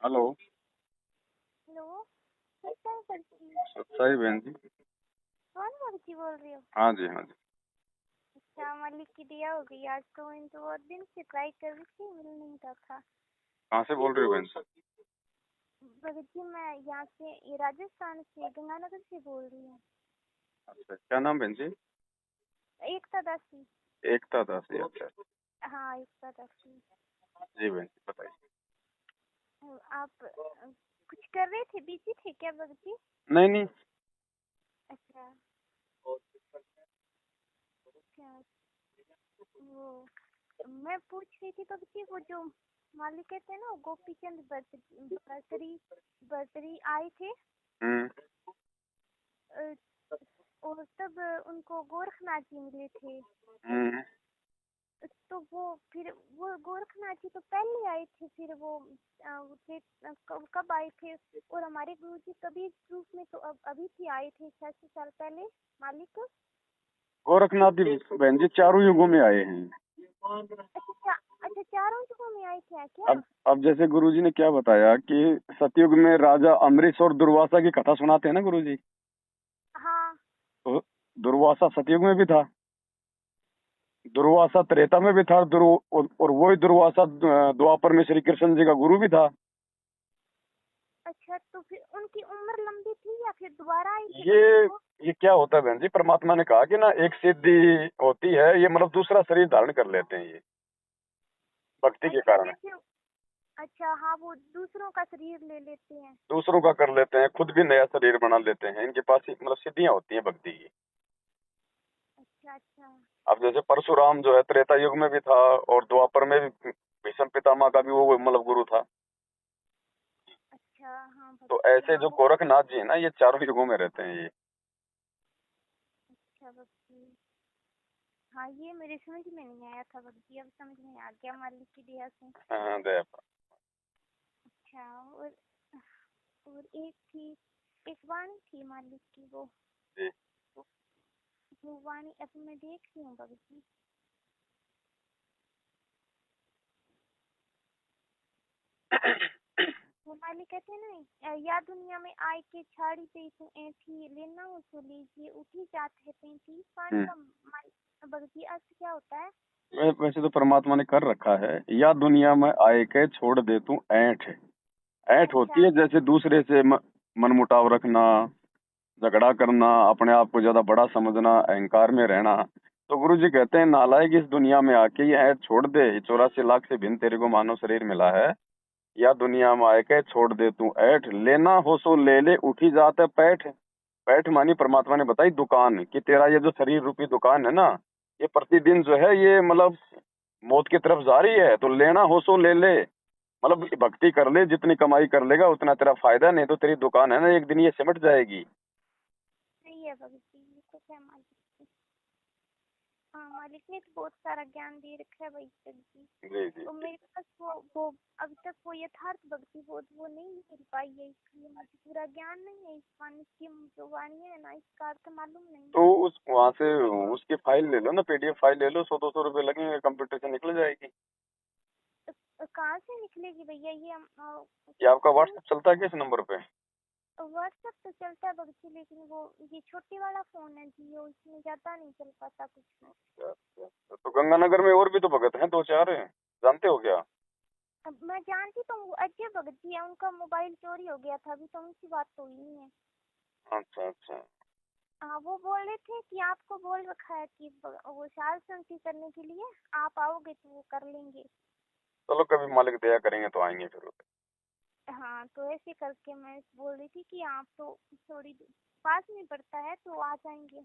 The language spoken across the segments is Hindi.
हेलो। हेलो। सत्ता करती सही बहन जी। कौन मुर्गी बोल रही हो? हाँ जी, हाँ जी। अच्छा, मालिक की दिया हो गई आज तो। इन तो बहुत दिन से ट्राई कर रही थी, मिल नहीं रहा था। कहाँ से बोल रही हो बहन सर? भगत जी, मैं यहाँ से ये राजस्थान से गंगानगर से बोल रही हूँ। अच्छा, क्या नाम बहन जी? एकता दासी। एकता दास जी, अच्छा। हाँ, एकता दासी। जी बहन जी, बताइए। आप कुछ कर रहे थे, बिजी थे क्या भगत जी? नहीं नहीं। अच्छा। क्या वो मैं पूछ रही थी भगत जी, वो जो मालिक कहते हैं ना, वो गोपीचंद बर्तरी बर्तरी आए थे। हम्म। अ, और तब उनको गोरखनाथ जी मिले थे। हम्म। तो वो फिर वो गोरखनाथ जी तो पहले आए थे, फिर वो कब आए थे? और हमारे गुरु जी कभी रूप में तो अभी भी आए थे 600 साल पहले मालिक। गोरखनाथ जी बहन जी चारों युगों में आए हैं। अच्छा अच्छा, चारों युगों में आए थे अब क्या? अब जैसे गुरुजी ने क्या बताया कि सतयुग में राजा अमरीश और दुर्वासा की कथा सुनाते हैं ना गुरुजी। हाँ तो दुर्वासा सतयुग में भी था, दुर्वासा त्रेता में भी था, और वही दुर्वासा द्वापर में श्री कृष्ण जी का गुरु भी था। अच्छा, तो फिर उनकी उम्र लंबी थी या फिर दोबारा आई थी ये भगत जी वो? ये क्या होता है बहन जी, परमात्मा ने कहा कि ना एक सिद्धि होती है, ये मतलब दूसरा शरीर धारण कर लेते हैं ये भक्ति के अच्छा कारण। जैसे, अच्छा हाँ, वो दूसरों का शरीर ले लेते हैं। दूसरों का कर लेते हैं, खुद भी नया शरीर बना लेते हैं, इनके पास ही मतलब सिद्धियां होती हैं भक्ति की। अच्छा अच्छा। अब जैसे परशुराम जो है त्रेता युग में भी था, और द्वापर में भी भीष्म पितामह का भी वो मतलब गुरु था। अच्छा हाँ भगत तो जी, ऐसे हाँ जो वो। गोरखनाथ जी है ना, ये चारों युगों में रहते हैं ये। अच्छा भगत जी, हाँ ये मेरे समझ में नहीं आया था भगत जी, अब समझ में आ गया मालिक की दया से। हाँ, दया पर। अच्छा। और एक थी, एक वाणी थी मालिक की, जी। वो वाणी अब मैं देख रही हूँ भगत जी। वो मालिक कहते हैं ना, या दुनिया में आए के छाड़ी पे तू ऐठी लेना हो तो लीजिए उठी जात है पैंती। इस वाणी का भगत जी अर्थ क्या होता है? वैसे तो परमात्मा ने कर रखा है, या दुनिया में आए के छोड़ दे तू ऐंठ। ऐंठ होती अच्छा है जैसे दूसरे से मनमुटाव रखना, झगड़ा करना, अपने आप को ज्यादा बड़ा समझना, अहंकार में रहना। तो गुरु जी कहते हैं नालायक, इस दुनिया में आके ये ऐंठ छोड़ दे, 84 लाख से भिन्न तेरे को मानव शरीर मिला है। या दुनिया में आए के छोड़ दे तू ऐठ, लेना हो सो ले ले उठी जात है पैठ। पैठ मानी परमात्मा ने बताई दुकान, कि तेरा ये जो शरीर रूपी दुकान है ना, ये प्रतिदिन जो है ये मतलब मौत की तरफ जा रही है, तो लेना हो सो ले ले। मतलब भक्ति कर ले, जितनी कमाई कर लेगा उतना तेरा फायदा, नहीं तो तेरी दुकान है ना एक दिन ये सिमट जाएगी। सही है भगत जी, ये तो क्या मालिक जी। हाँ, मालिक ने तो बहुत सारा ज्ञान दे रखा है भाई तक जी। जी जी। तो मेरे पास वो अभी तक वो यथार्थ भक्ति वो नहीं मिल पाई है, इसलिए मुझे पूरा ज्ञान नहीं है। इस वाणी की जो वाणी है ना, इसका अर्थ मालूम नहीं तो है। उस वहां से उसकी फाइल ले लो ना, पीडीएफ फाइल ले लो, 100-200 रुपए लगेंगे, कंप्यूटर से निकल जाएगी। कहाँ से निकलेगी भैया ये? हम ये आपका फोन व्हाट्सएप चलता है किस नंबर पे? व्हाट्सएप तो चलता है भगत जी, लेकिन वो ये छोटे वाला फोन है जियो, इसमें ज्यादा नहीं चल पाता कुछ भी। तो गंगानगर में और भी तो भगत हैं, 2-4 हैं, जानते हो क्या? अब मैं जानती तो हूँ, अजय भगत जी है, उनका मोबाइल चोरी हो गया था, अभी तो उनकी बात तो हुई नहीं है। अच्छा अच्छा। हाँ, वो बोल रहे थे कि आपको बोल रखा है कि वो साल संगति करने के लिए आप आओगे तो वो कर लेंगे। चलो कभी मालिक दया करेंगे तो आएंगे फिर उधर। हाँ, तो ऐसे करके मैं बोल रही थी कि आप तो थोड़ी पास में पड़ता है तो आ जाएंगे।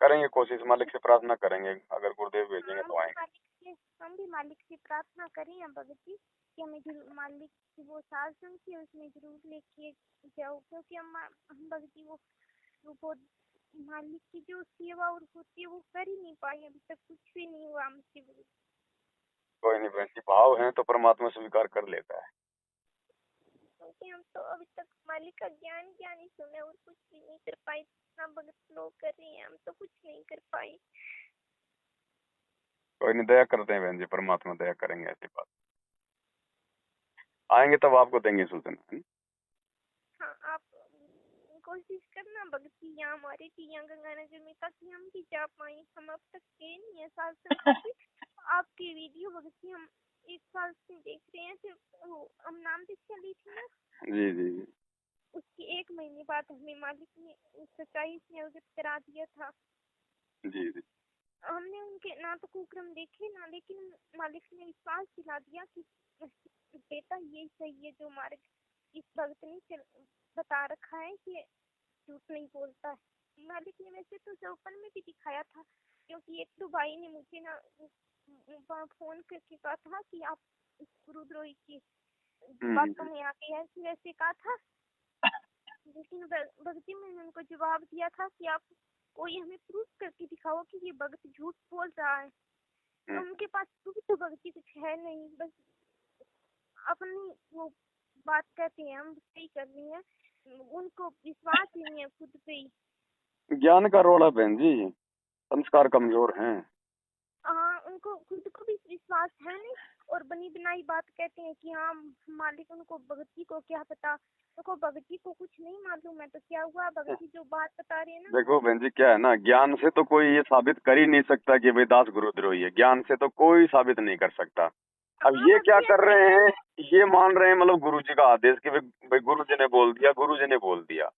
करेंगे कोशिश, मालिक से प्रार्थना करेंगे, अगर गुरुदेव भेजेंगे हाँ, तो आएंगे। हम भी मालिक से प्रार्थना करें हैं भगत जी कि हमें जरूर मालिक की वो साल संगति है उसमें जरूर लेके जाओ, क्योंकि हम भगत जी वो मालिक की जो सेवा और होती है वो कर ही नहीं पाए, अभी तक कुछ भी नहीं हुआ हमसे भगत जी। कोई नहीं बहन जी, भाव है तो परमात्मा स्वीकार कर लेता है। क्योंकि हम तो अभी तक मालिक का ज्ञान ही सुने और कुछ भी नहीं कर पाए। इतना भगत लोग कर रहे हैं, हम तो कुछ नहीं कर पाए। कोई नहीं, दया करते हैं बहन जी, परमात्मा दया करेंगे, ऐसी बात। आएंगे तब आपको देंगे सूचना, है ना? हाँ, आप कोशिश करना भगती यहाँ हमारे कि यहाँ गंगानगर में, ताकि हम भी जा पाए। हम अब तक गए नहीं है सासंग की। आपके वीडियो भगती हम 1 साल से देख रहे हैं। फिर हम नाम से चली थी ना, जी जी जी उसके 1 महीने बाद हमें मालिक ने सच्चाई से अवगत करा दिया था। जी जी हमने उनके ना तो कुक्रम देखे ना, लेकिन मालिक ने विश्वास दिला दिया कि बेटा ये सही है जो मार्ग इस भक्त ने बता रखा है, ये झूठ नहीं बोलता है। मालिक ने वैसे तो चौपन में भी दिखाया था, क्योंकि एक तो भाई ने मुझे ना फोन करके कहा था कि आप गुरुद्रोही की बातों में आके ऐसे वैसे कहा था। लेकिन भक्ति में उनको जवाब दिया था कि आप कोई हमें प्रूफ करके दिखाओ कि ये भक्त झूठ बोल रहा है। तो उनके पास प्रूफ तो भक्ति कुछ है नहीं, बस अपनी वो बात कहते हैं हम सही कर रही हैं, उनको विश्वास ही नहीं है खुद पे ही। ज्ञान का रोड़ा बहन जी, संस्कार कमजोर हैं। हाँ, उनको खुद को भी विश्वास है नहीं, और बनी बनाई बात कहते हैं कि हाँ मालिक, उनको भगती को क्या पता, उनको भगती को कुछ नहीं मालूम है तो क्या हुआ, भगती जो बात बता रहे हैं ना। देखो बहन जी, क्या है ना, ज्ञान से तो कोई ये साबित कर ही नहीं सकता कि भाई दास गुरुद्रोही है। ज्ञान से तो कोई साबित नहीं कर सकता। अब हाँ ये क्या भक्ति कर ऐसे रहे है। हैं, ये मान रहे हैं मतलब गुरुजी का आदेश कि भाई गुरुजी ने बोल दिया, गुरुजी ने बोल दिया।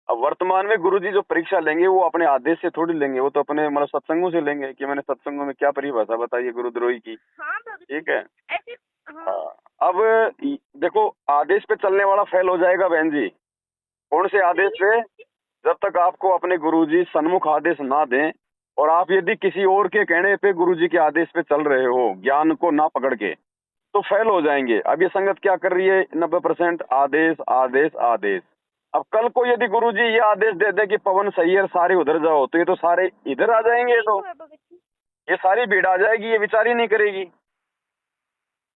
अब वर्तमान में गुरुजी जो परीक्षा लेंगे वो अपने आदेश से थोड़ी लेंगे, वो तो अपने मतलब सत्संगों से लेंगे कि मैंने सत्संगों में क्या परिभाषा बताई है गुरुद्रोही की। हाँ भक्ति ठीक है। ऐसे। हाँ हाँ। अब देखो, आदेश पे चलने वाला फेल हो जाएगा बहन जी। कौन से आदेश सही है पे? भक्ति। जब तक आपको अपने गुरुजी सन्मुख आदेश ना दें, और आप यदि किसी और के कहने पे गुरुजी के आदेश पे चल रहे हो, ज्ञान को ना पकड़ के, तो फेल हो जाएंगे। अब ये संगत क्या कर रही है? 90% आदेश आदेश आदेश। अब कल को यदि गुरुजी ये आदेश दे दे कि पवन सही है, सारे उधर जाओ, तो ये तो सारे इधर आ जाएंगे। यही तो तो है भक्ति। ये सारी भीड़ आ जाएगी, ये विचार ही नहीं करेगी।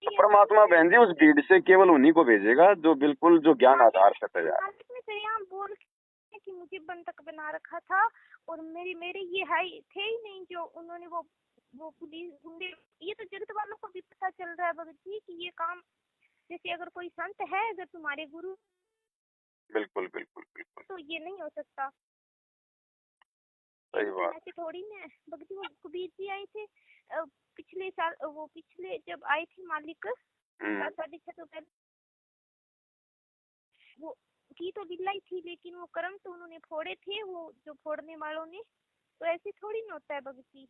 तो परमात्मा बहन जी उस भीड़ से केवल उन्हीं को भेजेगा जो बिल्कुल जो ज्ञान आधार से तैयार। मालिक ने सरेआम बोल के कि मुझे बंधक बना रखा था, और मेरे मेरे ये है थे ही नहीं जो उन्होंने वो पुलिस गुंडे। ये तो जगत वालों को भी पता चल रहा है भगत जी कि ये काम, जैसे अगर कोई संत है, अगर तुम्हारे गुरु, बिल्कुल बिल्कुल बिल्कुल तो ये नहीं हो सकता। सही बात। ऐसे थोड़ी ना भगत जी। वो कबीर जी आए थे पिछले साल, वो पिछले जब आए थे मालिक 7-6 तो पहले, वो की तो बिल्लाई थी, लेकिन वो कर्म तो उन्होंने फोड़े थे, वो जो फोड़ने वालों ने। तो ऐसे थोड़ी ना होता है भगती।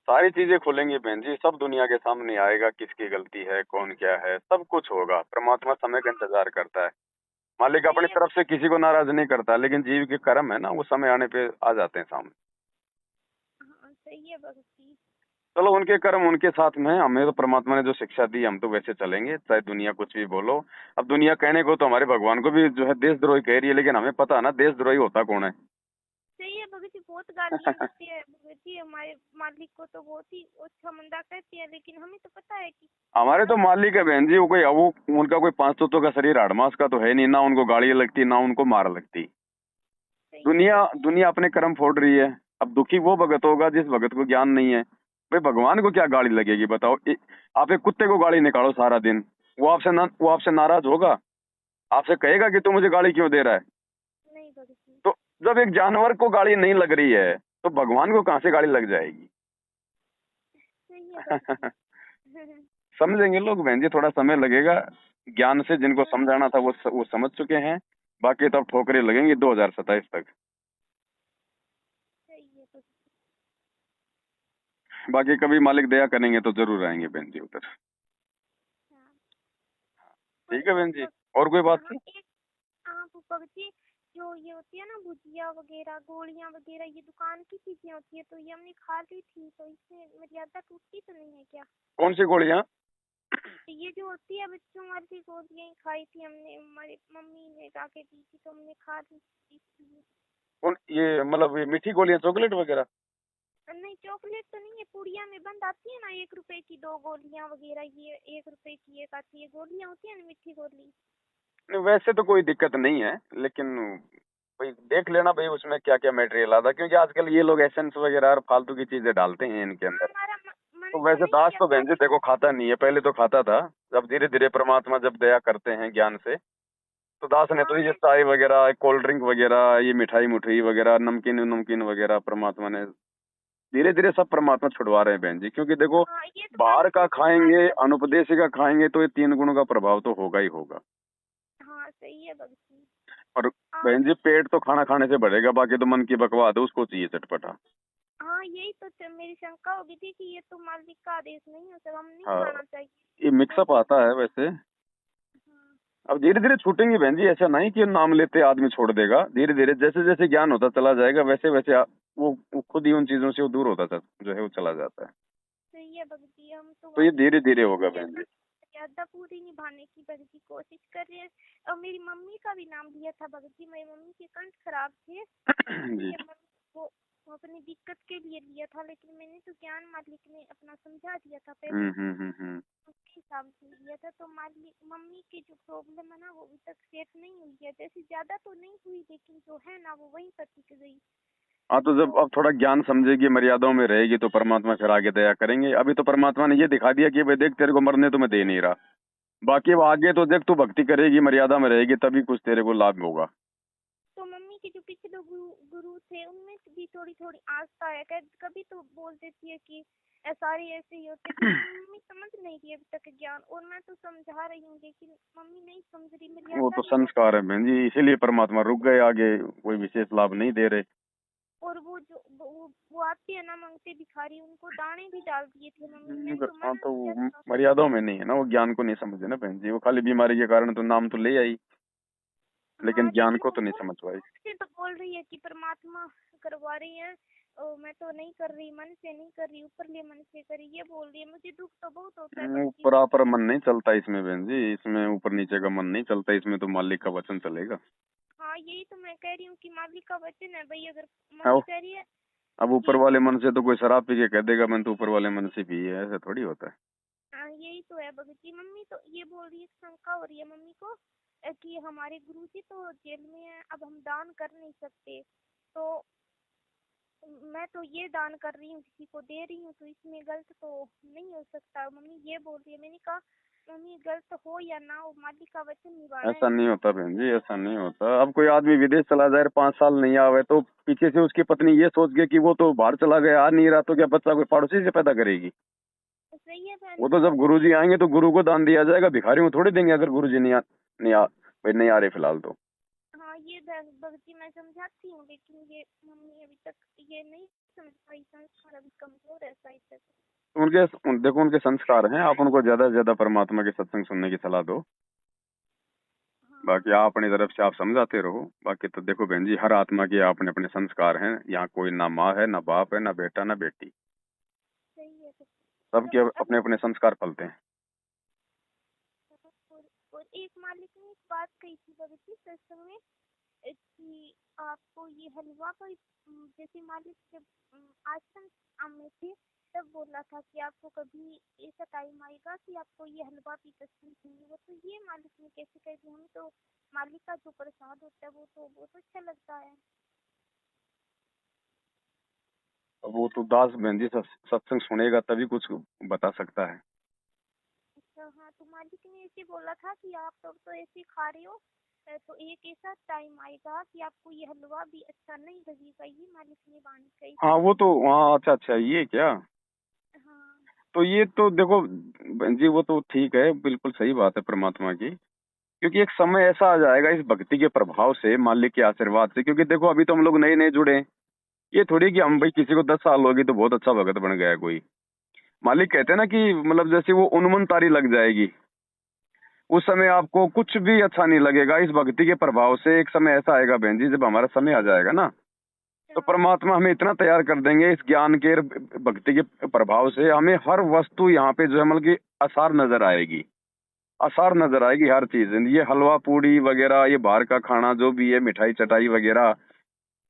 सारी चीजें खुलेंगी बहन जी, सब दुनिया के सामने आएगा, किसकी गलती है, कौन क्या है, सब कुछ होगा। परमात्मा समय का इंतजार करता है। मालिक सही अपनी है। तरफ से किसी को नाराज नहीं करता, लेकिन जीव के कर्म है ना, वो समय आने पे आ जाते हैं सामने। हाँ सही है भगती। चलो, उनके कर्म उनके साथ में, हमें तो परमात्मा ने जो शिक्षा दी हम तो वैसे चलेंगे, चाहे दुनिया कुछ भी बोलो। अब दुनिया कहने को तो हमारे भगवान को भी जो है देशद्रोही कह रही है, लेकिन हमें पता है ना देशद्रोही होता कौन है। सही है भगत जी, बहुत गालियाँ देते हैं भगत जी हमारे मालिक को, तो बहुत ही अच्छा मंदा कहते हैं, लेकिन हमें तो पता है कि हमारे तो मालिक है बहन जी, वो उनका कोई 5 तत्वों का शरीर हाड़मास का तो है नहीं, ना उनको गाड़ी लगती ना उनको मार लगती। सही है दुनिया भगत जी। दुनिया अपने कर्म फोड़ रही है। अब दुखी वो भगत होगा जिस भगत को ज्ञान नहीं है। भाई भगवान को क्या गाड़ी लगेगी बताओ? आप एक कुत्ते को गाड़ी निकालो सारा दिन, वो आपसे नाराज होगा? आपसे कहेगा कि तू मुझे गाड़ी क्यों दे रहा है? नहीं भगत जी। तो जब एक जानवर को गाड़ी नहीं लग रही है, तो भगवान को कहाँ से गाड़ी लग जाएगी? सही है भगत जी। समझेंगे लोग बहन जी, थोड़ा समय लगेगा। ज्ञान से जिनको समझाना था वो समझ चुके हैं। बाकी तब ठोकरें लगेंगी 2027 तक। सही है भगत जी। बाकी कभी मालिक दया करेंगे तो जरूर आएंगे बहन जी उधर। हाँ। ठीक है बहन जी, भगत और कोई बात हाँ थी? एक, हाँ वो भगत जी, जो ये होती है ना भुजिया वगैरह, गोलियां वगैरह, ये दुकान की चीजें होती है, तो ये हमने खा ली थी, तो इससे मर्यादा टूटती तो नहीं है क्या? कौन सी गोलियां? तो ये जो होती है बच्चों वाली गोलियां खाई थी हमने, हमारी मम्मी ने लाके दी थी, तो हमने खा ली थी। कौन ये, मतलब ये मीठी गोलियां, चॉकलेट वगैरह? नहीं चॉकलेट तो नहीं है, पुड़िया में बंद आती है ना, 1 रुपए की 2 गोलियां वगैरह, ये 1 रुपए की एक आती है गोलियां, होती है ना मीठी गोली। नहीं, वैसे तो कोई दिक्कत नहीं है, लेकिन भाई देख लेना भाई उसमें क्या क्या मटेरियल आता है, क्योंकि आजकल ये लोग एसेंस वगैरह और फालतू की चीजें डालते हैं इनके हाँ अंदर। हमारा मन तो तो वैसे नहीं दास किया तो था बहन जी देखो खाता नहीं है, पहले तो खाता था। जब धीरे धीरे परमात्मा जब दया करते हैं ज्ञान से, तो दास ने तो हाँ ये चाय वगैरह, कोल्ड ड्रिंक वगैरह, ये मिठाई मुठाई वगैरह, नमकीन नमकीन वगैरह परमात्मा ने धीरे धीरे सब परमात्मा छुड़वा रहे हैं बहन जी। क्योंकि देखो, हाँ, ये तो बाहर बात का है खाएंगे, तुम्हारी। अनुपदेश का खाएंगे, तो ये 3 गुणों का प्रभाव तो होगा ही होगा। हाँ सही है भगत जी। और हाँ बहन जी, पेट तो खाना खाने से भरेगा, बाकी तो मन की बकवास है, उसको चाहिए चटपटा। हाँ, यही तो मेरी शंका हो गई थी कि ये तो मालिक का आदेश नहीं है सर, हम नहीं हाँ, खाना चाहिए। ये तो मिक्सअप आता है वैसे। हाँ अब धीरे धीरे छूटेंगी बहन जी, ऐसा नहीं कि नाम लेते आदमी छोड़ देगा। धीरे धीरे जैसे जैसे ज्ञान होता चला जाएगा, वैसे वैसे वो खुद ही उन चीजों से वो दूर होता जो है वो चला जाता है। सही है भगत जी, हम तो तो ये वाकई धीरे में धीरे होगा बहन जी। मर्यादा पूरी निभाने की भगत जी कोशिश कर रहे हैं। और मेरी मम्मी का भी नाम लिया था भगत जी, मेरी मम्मी के कंठ खराब थे, जी। इसलिए मम्मी को अपनी दिक्कत के लिए लिया था, लेकिन मैंने तो ज्ञान मालिक ने अपना समझा दिया था पहले, हम्म। उसके हिसाब से लिया था। तो मालिक मम्मी की जो प्रॉब्लम है ना वो अभी तक सेट नहीं हुई है, जैसे ज्यादा तो नहीं हुई, लेकिन जो है ना वो वहीं पर टिक गई। हाँ, तो जब तो अब थोड़ा ज्ञान समझेगी, मर्यादाओं में रहेगी, तो परमात्मा फिर आगे दया करेंगे। अभी तो परमात्मा ने ये दिखा दिया कि भाई देख, तेरे को मरने तो मैं दे नहीं रहा, बाकी अब आगे तो देख, तू भक्ति करेगी, मर्यादा में रहेगी, तभी कुछ तेरे को लाभ होगा। तो मम्मी के जो पिछले गुरु गुरु थे उनमें भी थोड़ी थोड़ी आस्था है, कभी तो बोल देती है कि सारे ऐसे ही होते, लेकिन मम्मी समझ नहीं रही अभी तक ज्ञान, और मैं तो समझा रही हूँ लेकिन मम्मी नहीं समझ रही, वो मर्यादा तो नहीं संस्कार है बहन जी, इसीलिए परमात्मा रुक गए, आगे कोई विशेष लाभ नहीं दे रहे। और वो जो वो आते हैं ना मांगते भिखारी, उनको दाने भी डाल दिए थे मम्मी, मैंने तो हाँ, मना तो किया वो था। मर्यादाओं में नहीं है ना, वो ज्ञान को नहीं समझे ना बहन जी। वो खाली बीमारी के कारण तो नाम तो ले आई, लेकिन हाँ ज्ञान लेकिन को वो तो नहीं समझ पाई। मुझसे तो बोल रही है कि परमात्मा करवा रही है, मैं तो नहीं कर रही, मन से नहीं कर रही, ऊपर ले मन से करी, ये बोल रही है। मुझे दुख तो बहुत होता है भगत जी। ऊपर मन नहीं चलता इसमें बहन जी, इसमें ऊपर नीचे का मन नहीं चलता, इसमें तो मालिक का वचन चलेगा। हाँ यही तो मैं कह रही हूँ कि मालिक का वचन है भाई, अगर मम्मी अब कह रही है अब ऊपर कि वाले मन से तो कोई शराब पी के कह देगा मैंने तो ऊपर वाले मन से पी है, ऐसा थोड़ी होता है। हाँ यही तो है भगत जी। मम्मी तो ये बोल रही है, शंका हो रही है मम्मी को कि हमारे गुरुजी तो जेल में है, अब हम दान कर नहीं सकते, तो मैं तो ये दान कर रही हूँ, किसी को दे रही हूँ, तो इसमें गलत तो नहीं हो सकता, मम्मी ये बोल रही है। मैंने कहा मम्मी गलत हो या ना हो, मालिक का वचन निभाना है ऐसा नहीं हमको। होता बहन जी, ऐसा नहीं होता। अब कोई आदमी विदेश चला जाए, 5 साल नहीं आवे, तो पीछे से उसकी पत्नी ये सोच गई कि वो तो बाहर चला गया, आ नहीं रहा, तो क्या बच्चा कोई पड़ोसी से पैदा करेगी? सही है बहन वो तो जी, जब लेकिन गुरुजी आएंगे तो गुरु को दान दिया जाएगा, भिखारियों को थोड़ी देंगे, अगर गुरुजी भाई नहीं आ रहे फिलहाल तो। हाँ ये भगत जी मैं समझाती हूँ, लेकिन ये मम्मी अभी तक ये नहीं समझ पाई, संस्कार अभी कमजोर है शायद तक। देखो, उनके संस्कार हैं, आप उनको ज्यादा से ज्यादा परमात्मा के सत्संग सुनने की सलाह दो। हाँ बाकी आप अपनी तरफ से आप समझाते रहो। बाकी तो देखो बहन जी, हर आत्मा के अपने अपने संस्कार हैं। यहाँ कोई ना माँ है, ना बाप है, ना बेटा, ना बेटी। सही है। तो सबके अब अपने अपने संस्कार पलते हैं। और एक मालिक ने एक बात कही थी भगत जी सत्संग में, कि आपको ये हलवा का जैसे मालिक जब आश्रम में थे तब बोला था कि आपको कभी ऐसा टाइम आएगा कि आपको ये हलवा भी पसंद नहीं होगा, तो ये मालिक ने कैसे कह दिया? हमें तो मालिक का जो प्रसाद होता है वो तो बहुत अच्छा लगता है। अब वो तो दास बहन जी सत्संग सुनेगा तभी कुछ बता सकता है। अच्छा हाँ, तो मालिक ने ऐसे बोला था कि आप तो ऐसे खा रहे हो, तो एक ऐसा टाइम आएगा कि आपको ये हलवा भी अच्छा नहीं लगेगा, ये मालिक ने वाणी कही हाँ, थी। वो तो, हाँ, अच्छा अच्छा, ये क्या? हाँ तो ये तो देखो बहन जी, वो तो ठीक है, बिल्कुल सही बात है परमात्मा की। क्योंकि एक समय ऐसा आ जाएगा इस भक्ति के प्रभाव से, मालिक के आशीर्वाद से। क्योंकि देखो, अभी तो हम लोग नए नए जुड़े हैं। ये थोड़ी कि हम भाई किसी को 10 साल होगी तो बहुत अच्छा भगत बन गया है कोई। मालिक कहते हैं ना कि मतलब जैसे वो उन्मन तारी लग जाएगी, उस समय आपको कुछ भी अच्छा नहीं लगेगा। इस भक्ति के प्रभाव से एक समय ऐसा आएगा बहन जी, जब हमारा समय आ जाएगा ना, तो हाँ परमात्मा हमें इतना तैयार कर देंगे इस ज्ञान के भक्ति के प्रभाव से, हमें हर वस्तु यहाँ पे जो है मतलब कि आसार नजर आएगी। आसार नजर आएगी हर चीज। ये हलवा पूड़ी वगैरह, ये बाहर का खाना जो भी है, मिठाई चटाई वगैरह,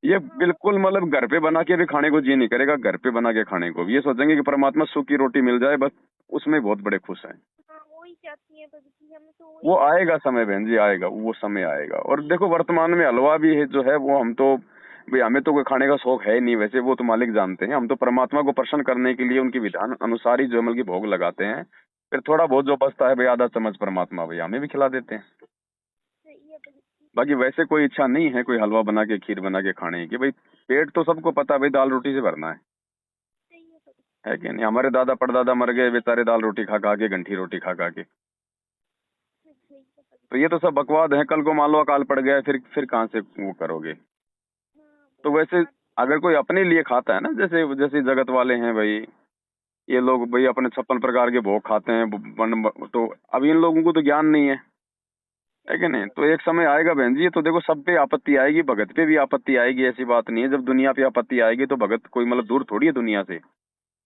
ये हाँ बिल्कुल मतलब घर पे बना के भी खाने को जी नहीं करेगा। घर पे बना के खाने को भी ये सोचेंगे कि परमात्मा सूखी रोटी मिल जाए बस, उसमें बहुत बड़े खुश हैं। हाँ वही चाहती है भगत जी, हमें तो वही वो चाहती आएगा समय बहन जी, आएगा वो समय आएगा। और देखो, वर्तमान में हलवा भी है जो है वो, हम तो भाई हमें तो कोई खाने का शौक है ही नहीं वैसे, वो तो मालिक जानते हैं। हम तो परमात्मा को प्रसन्न करने के लिए उनके विधान अनुसार ही जो अमल की भोग लगाते हैं। फिर थोड़ा बहुत जो बचता है भाई, आधा चम्मच परमात्मा भाई हमें भी खिला देते हैं। सही है भगत जी। बाकी वैसे कोई इच्छा नहीं है कोई हलवा बना के खीर बना के खाने की भाई। पेट तो सबको पता है भाई, दाल रोटी से भरना सही है भगत जी। है कि नहीं। हमारे दादा परदादा मर गए बेचारे दाल रोटी खा खा के, घंटी रोटी खा खा के। सही है भगत तो ये तो सब बकवाद है। कल को मान लो अकाल पड़ गया, फिर कहाँ से वो करोगे। जी। हाँ तो वो वैसे हमारे। अगर कोई अपने लिए खाता है ना, जैसे जैसे जगत वाले हैं भाई, ये लोग भाई अपने 56 प्रकार के भोग खाते हैं तो अब इन लोगों को तो ज्ञान नहीं है कि सही है नहीं। भगत। तो एक समय आएगा बहन जी, तो देखो सब पे आपत्ति आएगी, भगत पे भी आपत्ति आएगी, ऐसी बात नहीं है। जब दुनिया पे आपत्ति आएगी तो भगत कोई मतलब दूर थोड़ी है दुनिया से।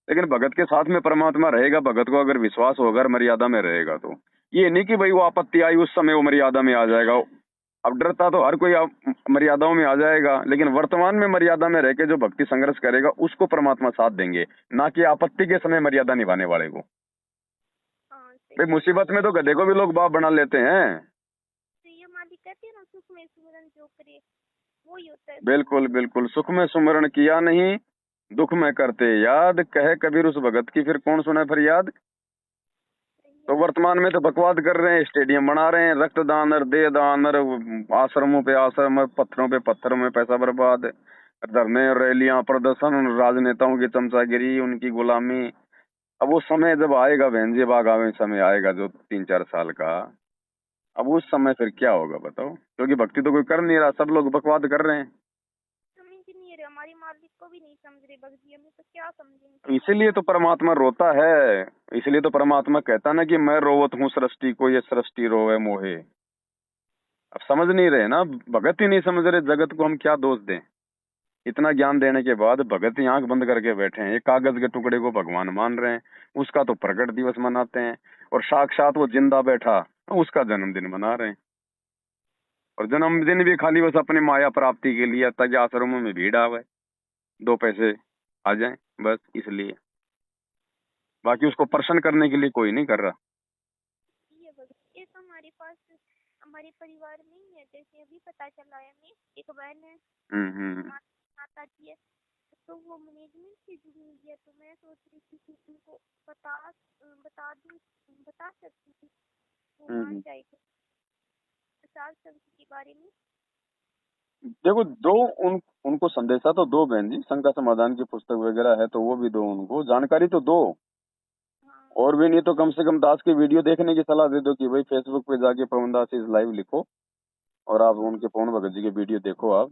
लेकिन भगत के साथ में परमात्मा रहेगा, भगत को अगर विश्वास होगा, अगर मर्यादा में रहेगा तो। ये नहीं कि भाई वो आपत्ति आई उस समय वो मर्यादा में आ जाएगा। अब डरता तो हर कोई मर्यादाओं में आ जाएगा, लेकिन वर्तमान में मर्यादा में रह के जो भक्ति संघर्ष करेगा उसको परमात्मा साथ देंगे, ना कि आपत्ति के समय मर्यादा निभाने वाले को। हाँ भाई सही है मुसीबत में तो गधे को भी लोग बाप बना लेते हैं। सही है। मालिक कहते हैं ना, सुख में सुमिरन जो करे वो ही होता है बिल्कुल बिल्कुल, सुख में सुमरण किया नहीं, दुख में करते याद, कहे कबीर उस भगत की फिर कौन सुने फरियाद। सही है तो वर्तमान में तो बकवाद कर रहे हैं, स्टेडियम बना रहे हैं, रक्तदान और देह दान और आश्रमों पे आश्रम और पत्थरों पे पत्थरों में पैसा बर्बाद, धरने और रैलियां, प्रदर्शन, राजनेताओं की चमचागिरी, उनकी गुलामी। अब वो समय जब आएगा बहन जी, अब आगामी समय आएगा जो 3-4 साल का, अब उस समय फिर क्या होगा बताओ। क्योंकि भक्ति तो कोई कर नहीं रहा, सब लोग बकवाद कर रहे हैं। समझ नहीं रहे, हमारी मालिक को भी नहीं समझ रहे भगत जी, हमें तो क्या तो समझेंगे हमारी इसीलिए तो मालिक। परमात्मा रोता है। इसलिए तो परमात्मा कहता ना कि मैं रोवत हूँ सृष्टि को, ये सृष्टि रोवे मोहे। अब समझ नहीं रहे ना, भगत ही नहीं समझ रहे, जगत को हम क्या दोष दें। इतना ज्ञान देने के बाद भगत ही आंख बंद करके बैठे हैं, एक कागज के टुकड़े को भगवान मान रहे हैं, उसका तो प्रकट दिवस मनाते हैं, और साक्षात वो जिंदा बैठा उसका जन्मदिन मना रहे हैं। और जन्मदिन भी खाली बस अपनी माया प्राप्ति के लिए, ताकि आश्रमों में भीड़ आवे, 2 पैसे आ जाएं, बस इसलिए। बाकी उसको प्रसन्न करने के लिए कोई नहीं कर रहा। ये भगत ये तो हमारे पास हमारे परिवार में ही है। जैसे अभी पता चला है, हमें एक बहन है, हम्म। माता जी है, तो वो मैनेजमेंट से जुड़ी हुई है। तो मैं सोच रही थी कि उनको बता दूं, बता सकती थी, वो मान हम्म। जाएगी प्रसाद संघ के बारे में। देखो दो, उनको संदेशा तो दो बहन जी, शंका समाधान की पुस्तक वगैरह है तो वो भी दो, उनको जानकारी तो दो। हाँ और भी नहीं तो कम से कम दास की वीडियो देखने की सलाह दे दो कि भाई फेसबुक पे जाके पवन दास इज लाइव लिखो, और आप उनके पवन भगत जी की वीडियो देखो आप।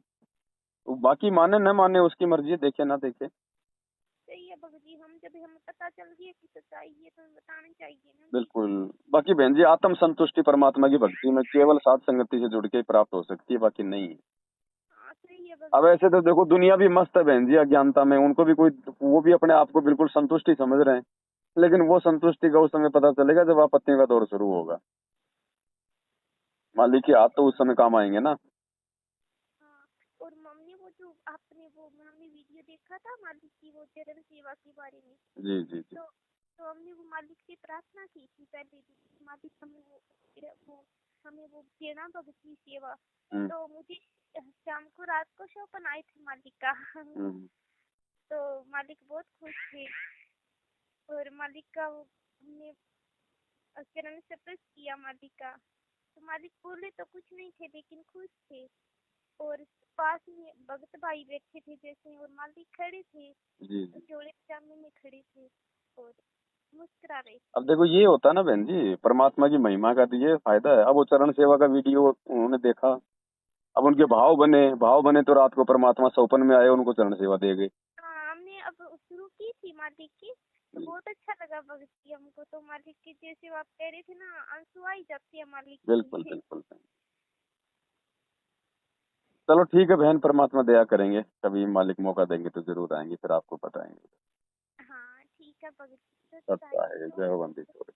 तो बाकी माने न माने उसकी मर्जी है, देखे ना देखे। सही है भगत जी। हम जब हमें पता चल गया कि सच्चाई है तो बताना चाहिए ना। बिल्कुल। बाकी बहन जी आत्म संतुष्टि परमात्मा की भक्ति में केवल साध संगति से जुड़ के ही प्राप्त हो सकती है, बाकी नहीं। हाँ सही है अब भगत ऐसे तो देखो दुनिया भी मस्त है बहन जी अज्ञानता में, उनको भी कोई, वो भी अपने आप को बिल्कुल संतुष्टि समझ रहे हैं। लेकिन वो संतुष्टि का उस समय पता चलेगा जब आपत्तियों का दौर शुरू होगा। मालिक के हाथ तो उस समय काम आएंगे ना। हाँ। और मम्मी वो जो आपने वो हमने वीडियो देखा था मालिक की वो चरण सेवा के बारे में, जी जी जी। तो हमने वो मालिक से प्रार्थना की थी पहले भी, मालिक हमें वो देना भगत की सेवा। तो मुझे शाम को रात को सपन आए थे मालिक का। तो मालिक बहुत खुश थे, और मालिक का वो हमने चरण स्पर्श किया मालिक का। तो मालिक बोले तो कुछ नहीं थे, लेकिन खुश थे। और पास में भगत भाई बैठे थे जैसे, और मालिक खड़े थे, जी जी। जोड़े पजामे में खड़े थे और मुस्कुरा रहे थे। अब देखो ये होता है ना बहन जी, परमात्मा की महिमा का तो ये फायदा है। अब वो चरण सेवा का वीडियो उन्होंने देखा, अब उनके भाव बने तो रात को परमात्मा सौपन में आए, उनको चरण सेवा दे गए। हाँ हमने अब शुरू की थी मालिक की, तो बहुत अच्छा लगा भगत जी हमको। तो मालिक के जैसे आप कह रहे थे ना, आंसू आ ही जाते हैं मालिक बिल्कुल के। बिल्कुल। चलो ठीक है बहन, परमात्मा दया करेंगे, कभी मालिक मौका देंगे तो जरूर आएंगे, फिर आपको बताएंगे। हाँ ठीक है भगत जी, तो सब चाहिए है, तो जय हो बंदी छोड़।